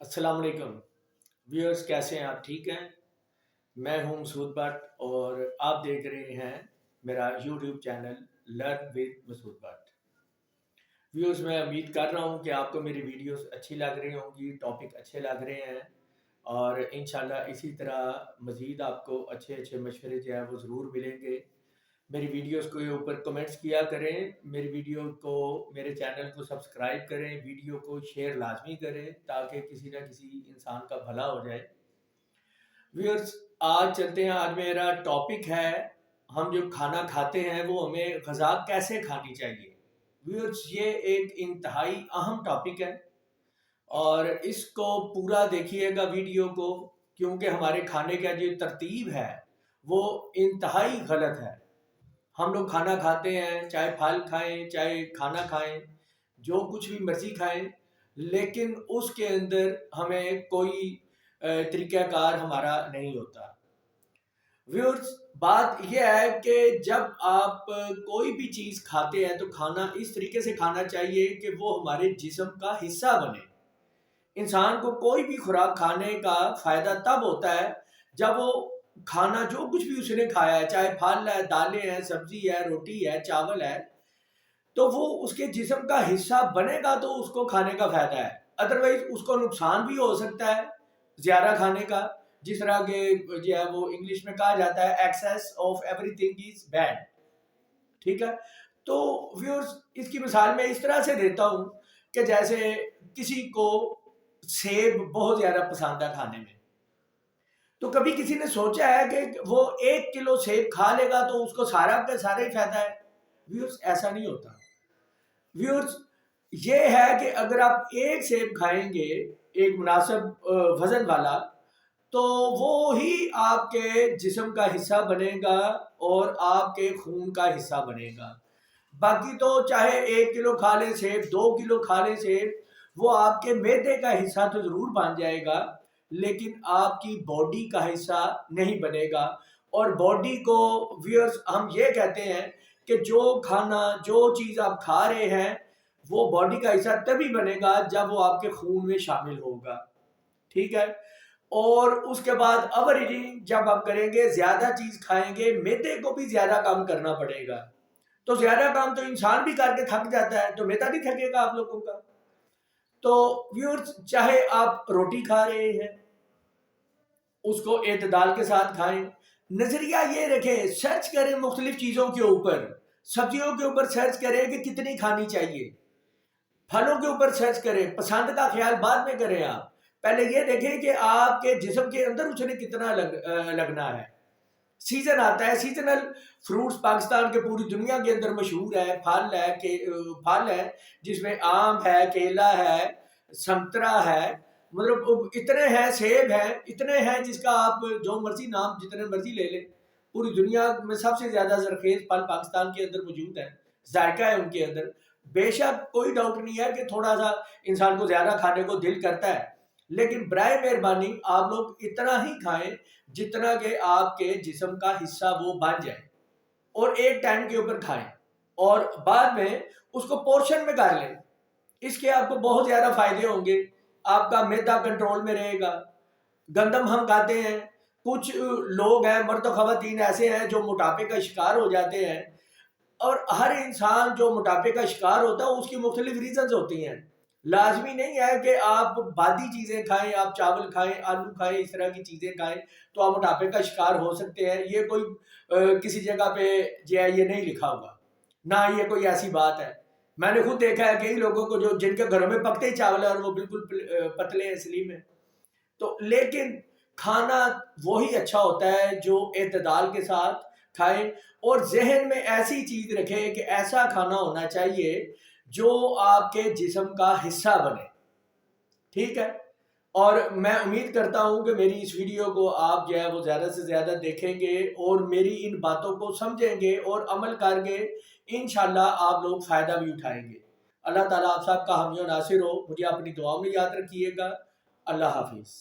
السلام علیکم ویورز، کیسے ہیں آپ؟ ٹھیک ہیں؟ میں ہوں مسعود بٹ اور آپ دیکھ رہے ہیں میرا YouTube channel learn with Masood Butt. Viewers, میں امید کر رہا ہوں کہ آپ کو میری ویڈیوز اچھی لگ رہی ہوں گی، ٹاپک اچھے لگ رہے ہیں، اور انشاءاللہ اسی طرح مزید آپ کو اچھے اچھے مشورے جو ہیں وہ ضرور ملیں گے۔ میری ویڈیوز کے اوپر کمنٹس کیا کریں، میری ویڈیو کو، میرے چینل کو سبسکرائب کریں، ویڈیو کو شیئر لازمی کریں تاکہ کسی نہ کسی انسان کا بھلا ہو جائے۔ ویورز، آج چلتے ہیں، آج میرا ٹاپک ہے ہم جو کھانا کھاتے ہیں وہ ہمیں غذا کیسے کھانی چاہیے۔ ویورز، یہ ایک انتہائی اہم ٹاپک ہے اور اس کو پورا دیکھیے گا ویڈیو کو، کیونکہ ہمارے کھانے کا جو ترتیب ہے وہ انتہائی غلط ہے۔ ہم لوگ کھانا کھاتے ہیں، چاہے پھل کھائیں چاہے کھانا کھائیں، جو کچھ بھی مرضی کھائیں، لیکن اس کے اندر ہمیں کوئی طریقہ کار ہمارا نہیں ہوتا۔ ویورز، بات یہ ہے کہ جب آپ کوئی بھی چیز کھاتے ہیں تو کھانا اس طریقے سے کھانا چاہیے کہ وہ ہمارے جسم کا حصہ بنے۔ انسان کو کوئی بھی خوراک کھانے کا فائدہ تب ہوتا ہے جب وہ کھانا جو کچھ بھی اس نے کھایا ہے، چاہے پھل ہے، دالیں ہیں، سبزی ہے، روٹی ہے، چاول ہے، تو وہ اس کے جسم کا حصہ بنے گا تو اس کو کھانے کا فائدہ ہے۔ ادروائز اس کو نقصان بھی ہو سکتا ہے زیادہ کھانے کا، جس طرح کہ جو ہے وہ انگلش میں کہا جاتا ہے access of every thing is bad. ٹھیک ہے، تو ویورز، اس کی مثال میں اس طرح سے دیتا ہوں کہ جیسے کسی کو سیب بہت زیادہ پسند ہے کھانے میں، تو کبھی کسی نے سوچا ہے کہ وہ 1 کلو سیب کھا لے گا تو اس کو سارا کا سارا ہی فائدہ ہے؟ ویورز، ایسا نہیں ہوتا۔ ویورز، یہ ہے کہ اگر آپ ایک سیب کھائیں گے ایک مناسب وزن والا، تو وہ ہی آپ کے جسم کا حصہ بنے گا اور آپ کے خون کا حصہ بنے گا۔ باقی تو چاہے 1 کلو کھا لیں سیب، 2 کلو کھا لیں سیب، وہ آپ کے معدے کا حصہ تو ضرور بن جائے گا لیکن آپ کی باڈی کا حصہ نہیں بنے گا۔ اور باڈی کو ویورز ہم یہ کہتے ہیں کہ جو کھانا، جو چیز آپ کھا رہے ہیں وہ باڈی کا حصہ تبھی بنے گا جب وہ آپ کے خون میں شامل ہوگا۔ ٹھیک ہے، اور اس کے بعد اوریٹنگ جب آپ کریں گے، زیادہ چیز کھائیں گے، معدے کو بھی زیادہ کام کرنا پڑے گا، تو زیادہ کام تو انسان بھی کر کے تھک جاتا ہے، تو معدہ نہیں تھکے گا آپ لوگوں کا۔ تو ویورز، چاہے آپ روٹی کھا رہے ہیں اس کو اعتدال کے ساتھ کھائیں، نظریہ یہ رکھیں، سرچ کریں مختلف چیزوں کے اوپر، سبزیوں کے اوپر سرچ کریں کہ کتنی کھانی چاہیے، پھلوں کے اوپر سرچ کریں، پسند کا خیال بعد میں کریں۔ آپ پہلے یہ دیکھیں کہ آپ کے جسم کے اندر اس نے کتنا لگنا ہے۔ سیزن آتا ہے، سیزنل فروٹس پاکستان کے پوری دنیا کے اندر مشہور ہے، پھل ہے جس میں آم ہے، کیلا ہے، سنترا ہے، مطلب اتنے ہیں، سیب ہیں، اتنے ہیں جس کا آپ جو مرضی نام جتنے مرضی لے لیں۔ پوری دنیا میں سب سے زیادہ زرخیز پھل پاکستان کے اندر موجود ہے، ذائقہ ہے ان کے اندر۔ بے شک کوئی ڈاؤٹ نہیں ہے کہ تھوڑا سا انسان کو زیادہ کھانے کو دل کرتا ہے، لیکن برائے مہربانی آپ لوگ اتنا ہی کھائیں جتنا کہ آپ کے جسم کا حصہ وہ بن جائے، اور ایک ٹائم کے اوپر کھائیں، اور بعد میں اس کو پورشن میں کر لیں۔ اس کے آپ کو بہت زیادہ فائدے ہوں گے، آپ کا معدہ کنٹرول میں رہے گا۔ گندم ہم کھاتے ہیں، کچھ لوگ ہیں، مرد و خواتین ایسے ہیں جو موٹاپے کا شکار ہو جاتے ہیں، اور ہر انسان جو موٹاپے کا شکار ہوتا ہے اس کی مختلف ریزنز ہوتی ہیں۔ لازمی نہیں ہے کہ آپ بادی چیزیں کھائیں، آپ چاول کھائیں، آلو کھائیں، اس طرح کی چیزیں کھائیں تو آپ موٹاپے کا شکار ہو سکتے ہیں۔ یہ کوئی کسی جگہ پہ جو ہے یہ نہیں لکھا ہوا، نہ یہ کوئی ایسی بات ہے۔ میں نے خود دیکھا ہے کئی لوگوں کو جو جن کے گھروں میں پکتے ہی چاول ہے اور وہ بالکل پتلے ہیں، سلیم ہیں۔ تو لیکن کھانا وہی اچھا ہوتا ہے جو اعتدال کے ساتھ کھائیں، اور ذہن میں ایسی چیز رکھیں کہ ایسا کھانا ہونا چاہیے جو آپ کے جسم کا حصہ بنے۔ ٹھیک ہے، اور میں امید کرتا ہوں کہ میری اس ویڈیو کو آپ جو ہے وہ زیادہ سے زیادہ دیکھیں گے اور میری ان باتوں کو سمجھیں گے اور عمل کر کے انشاءاللہ آپ لوگ فائدہ بھی اٹھائیں گے۔ اللہ تعالیٰ آپ سب کا حامی و ناصر ہو، مجھے اپنی دعا میں یاد رکھیے گا۔ اللہ حافظ۔